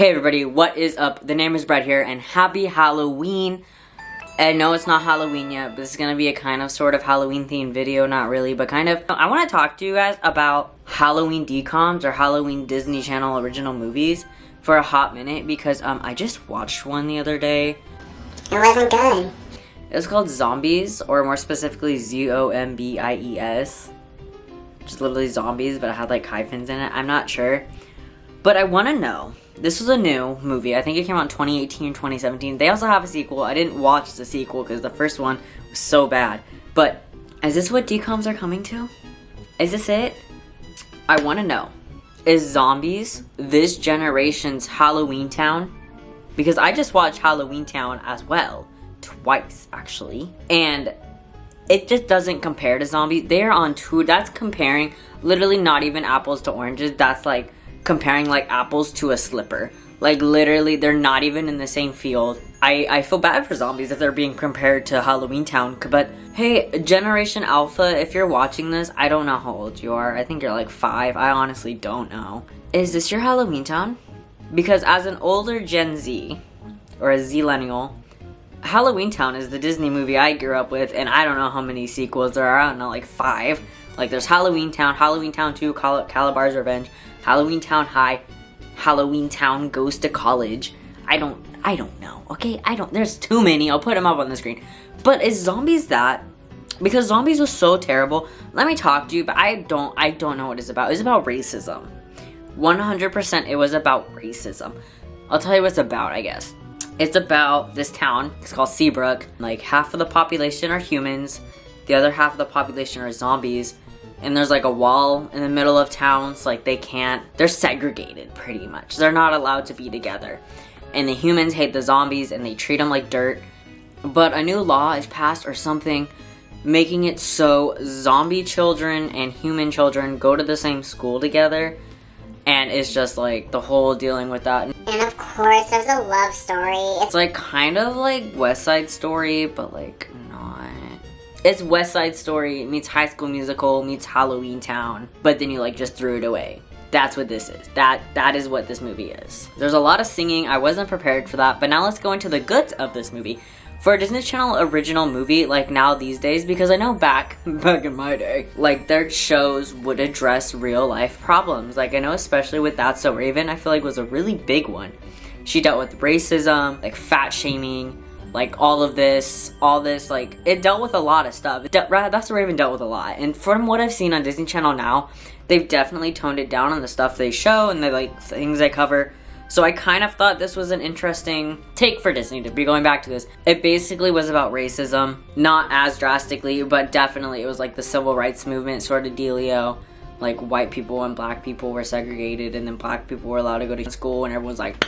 Hey everybody, what is up? The name is Brett here, and happy Halloween. And no, it's not Halloween yet, but this is going to be a kind of sort of Halloween themed video, not really, but kind of. I want to talk to you guys about Halloween DCOMs or Halloween Disney Channel original movies for a hot minute because I just watched one the other day. It wasn't good. It's called Zombies, or more specifically ZOMBIES. Just literally zombies, but it had like hyphens in it. I'm not sure. But I want to know. This was a new movie. I think it came out in 2018, 2017. They also have a sequel. I didn't watch the sequel because the first one was so bad. But is this what DCOMs are coming to? Is this it? I want to know. Is Zombies this generation's Halloweentown? Because I just watched Halloweentown as well. Twice, actually. And it just doesn't compare to Zombies. They're on two. That's comparing literally not even apples to oranges. That's like comparing like apples to a slipper. Like literally they're not even in the same field. I feel bad for Zombies if they're being compared to Halloweentown, but hey, Generation Alpha, if you're watching this, I don't know how old you are. I think you're like 5. I honestly don't know. Is this your Halloweentown? Because as an older Gen Z or a Zillennial, Halloweentown is the Disney movie I grew up with, and I don't know how many sequels there are. I don't know, like 5. Like there's Halloweentown, Halloweentown 2, Calabar's Revenge, Halloweentown High, Halloweentown Goes to College. I don't know, okay? There's too many. I'll put them up on the screen. But is Zombies that? Because Zombies was so terrible. Let me talk to you, but I don't know what it's about. It's about racism. 100% it was about racism. I'll tell you what it's about, I guess. It's about this town. It's called Seabrook. Like half of the population are humans. The other half of the population are zombies. And there's like a wall in the middle of town, so like they're segregated pretty much. They're not allowed to be together. And the humans hate the zombies and they treat them like dirt. But a new law is passed or something, making it so zombie children and human children go to the same school together. And it's just like the whole dealing with that. And of course, there's a love story. It's like kind of like West Side Story, but like not. It's West Side Story meets High School Musical meets Halloweentown, but then you like just threw it away. That's what this is. That is what this movie is. There's a lot of singing. I wasn't prepared for that, but now let's go into the goods of this movie. For a Disney Channel original movie, like now these days, because I know back in my day, like their shows would address real life problems. Like I know especially with That's So Raven, I feel like was a really big one. She dealt with racism, like fat shaming, like all this, like it dealt with a lot of stuff. That's So Raven dealt with a lot. And from what I've seen on Disney Channel now, they've definitely toned it down on the stuff they show and the like things they cover. So I kind of thought this was an interesting take for Disney to be going back to this. It basically was about racism, not as drastically, but definitely it was like the civil rights movement sort of dealio. Like white people and black people were segregated, and then black people were allowed to go to school, and everyone's like,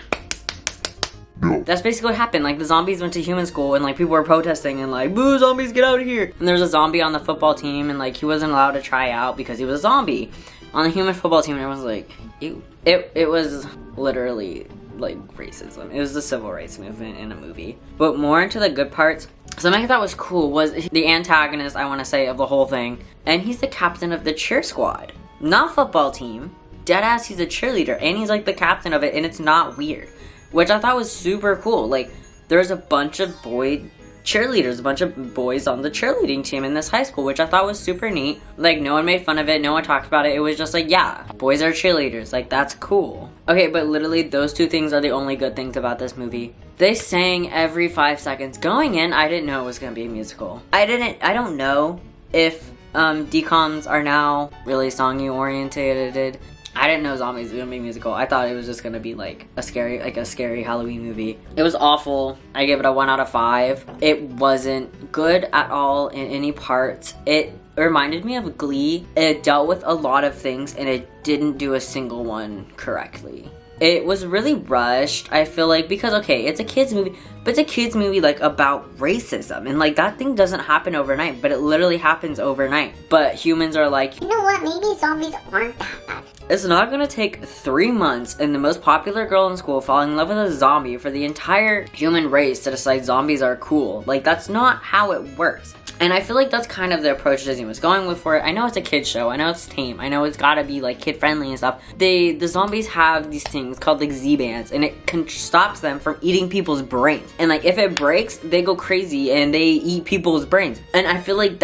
that's basically what happened. Like the zombies went to human school and like people were protesting and like, boo, zombies, get out of here. And there was a zombie on the football team and like he wasn't allowed to try out because he was a zombie on the human football team, and everyone's like, ew. It was literally like racism. It was the civil rights movement in a movie. But more into the good parts, something I thought was cool was the antagonist, I want to say, of the whole thing. And he's the captain of the cheer squad. Not football team. Deadass, he's a cheerleader. And he's like the captain of it, and it's not weird. Which I thought was super cool. Like, there's a bunch of boy cheerleaders, a bunch of boys on the cheerleading team in this high school, which I thought was super neat. Like, no one made fun of it, no one talked about it. It was just like, yeah, boys are cheerleaders. Like, that's cool. Okay, but literally those two things are the only good things about this movie. They sang every 5 seconds. Going in, I didn't know it was gonna be a musical. I don't know if DCOMs are now really song-y oriented. I didn't know Zombies was gonna be a musical. I thought it was just gonna be like a scary Halloween movie. It was awful. I gave it a 1 out of 5. It wasn't good at all in any parts. It reminded me of Glee. It dealt with a lot of things and it didn't do a single one correctly. It was really rushed, I feel like, because okay, it's a kids movie, but it's a kids movie like about racism, and like that thing doesn't happen overnight, but it literally happens overnight. But humans are like, you know what, maybe zombies aren't that bad. It's not gonna take 3 months and the most popular girl in school falling in love with a zombie for the entire human race to decide zombies are cool. Like, that's not how it works. And I feel like that's kind of the approach Disney was going with for it. I know it's a kid's show. I know it's tame. I know it's gotta be like kid friendly and stuff. The zombies have these things things called like Z-bands, and it stops them from eating people's brains. And like if it breaks, they go crazy and they eat people's brains. And I feel like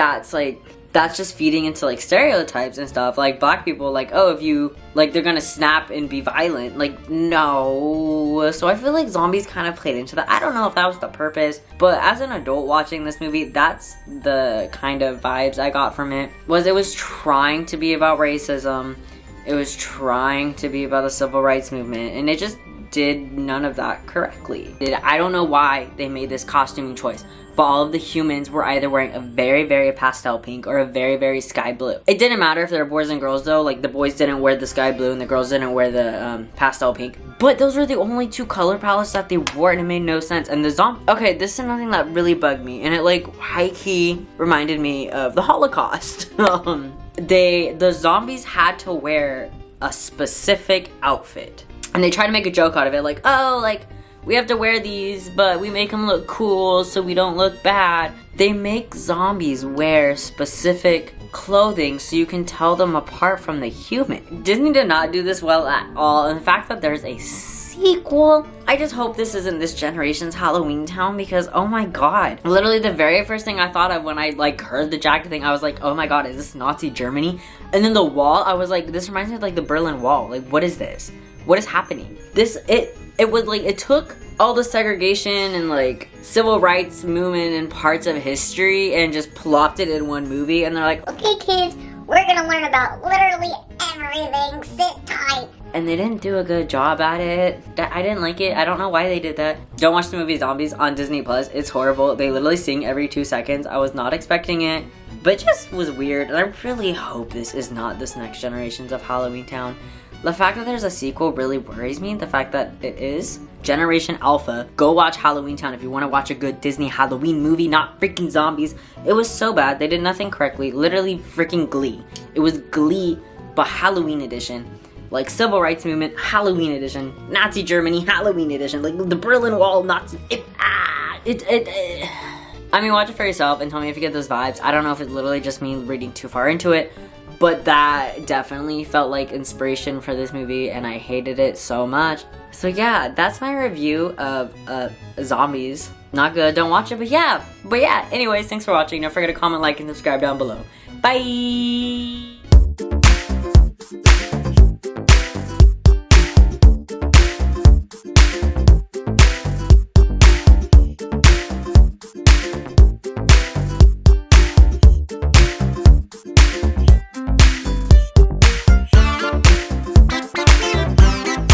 that's just feeding into like stereotypes and stuff. Like black people, like, oh, if you like, they're gonna snap and be violent. Like, no. So I feel like zombies kind of played into that. I don't know if that was the purpose, but as an adult watching this movie, that's the kind of vibes I got from it. It was trying to be about racism. It was trying to be about the civil rights movement, and it just did none of that correctly. I don't know why they made this costuming choice, but all of the humans were either wearing a very, very pastel pink or a very, very sky blue. It didn't matter if they were boys and girls though. Like the boys didn't wear the sky blue and the girls didn't wear the pastel pink. But those were the only two color palettes that they wore, and it made no sense. And the zombie, okay, this is something that really bugged me, and it like high-key reminded me of the Holocaust. The zombies had to wear a specific outfit. And they try to make a joke out of it, like, oh, like, we have to wear these, but we make them look cool so we don't look bad. They make zombies wear specific clothing so you can tell them apart from the human. Disney did not do this well at all. And the fact that there's a sequel, I just hope this isn't this generation's Halloweentown, because oh my god. Literally the very first thing I thought of when I like heard the jacket thing, I was like, oh my god, is this Nazi Germany? And then the wall, I was like, this reminds me of like the Berlin Wall. Like, what is this? What is happening? It was like, it took all the segregation and like civil rights movement and parts of history and just plopped it in one movie, and they're like, Okay, kids, we're gonna learn about literally everything. Sit tight. and they didn't do a good job at it. I didn't like it. I don't know why they did that. Don't watch the movie Zombies on Disney Plus. It's horrible. They literally sing every 2 seconds. I was not expecting it, but it just was weird. And I really hope this is not this next generations of Halloweentown. The fact that there's a sequel really worries me. The fact that it is Generation Alpha. Go watch Halloweentown if you want to watch a good Disney Halloween movie, not freaking zombies. It was so bad. They did nothing correctly. Literally freaking Glee. It was Glee, but Halloween edition. Like Civil Rights Movement, Halloween edition. Nazi Germany, Halloween edition. Like the Berlin Wall, Nazi. I mean, watch it for yourself and tell me if you get those vibes. I don't know if it's literally just me reading too far into it, but that definitely felt like inspiration for this movie, and I hated it so much. So yeah, that's my review of Zombies. Not good, don't watch it, but yeah. Anyways, thanks for watching. Don't forget to comment, like, and subscribe down below. Bye!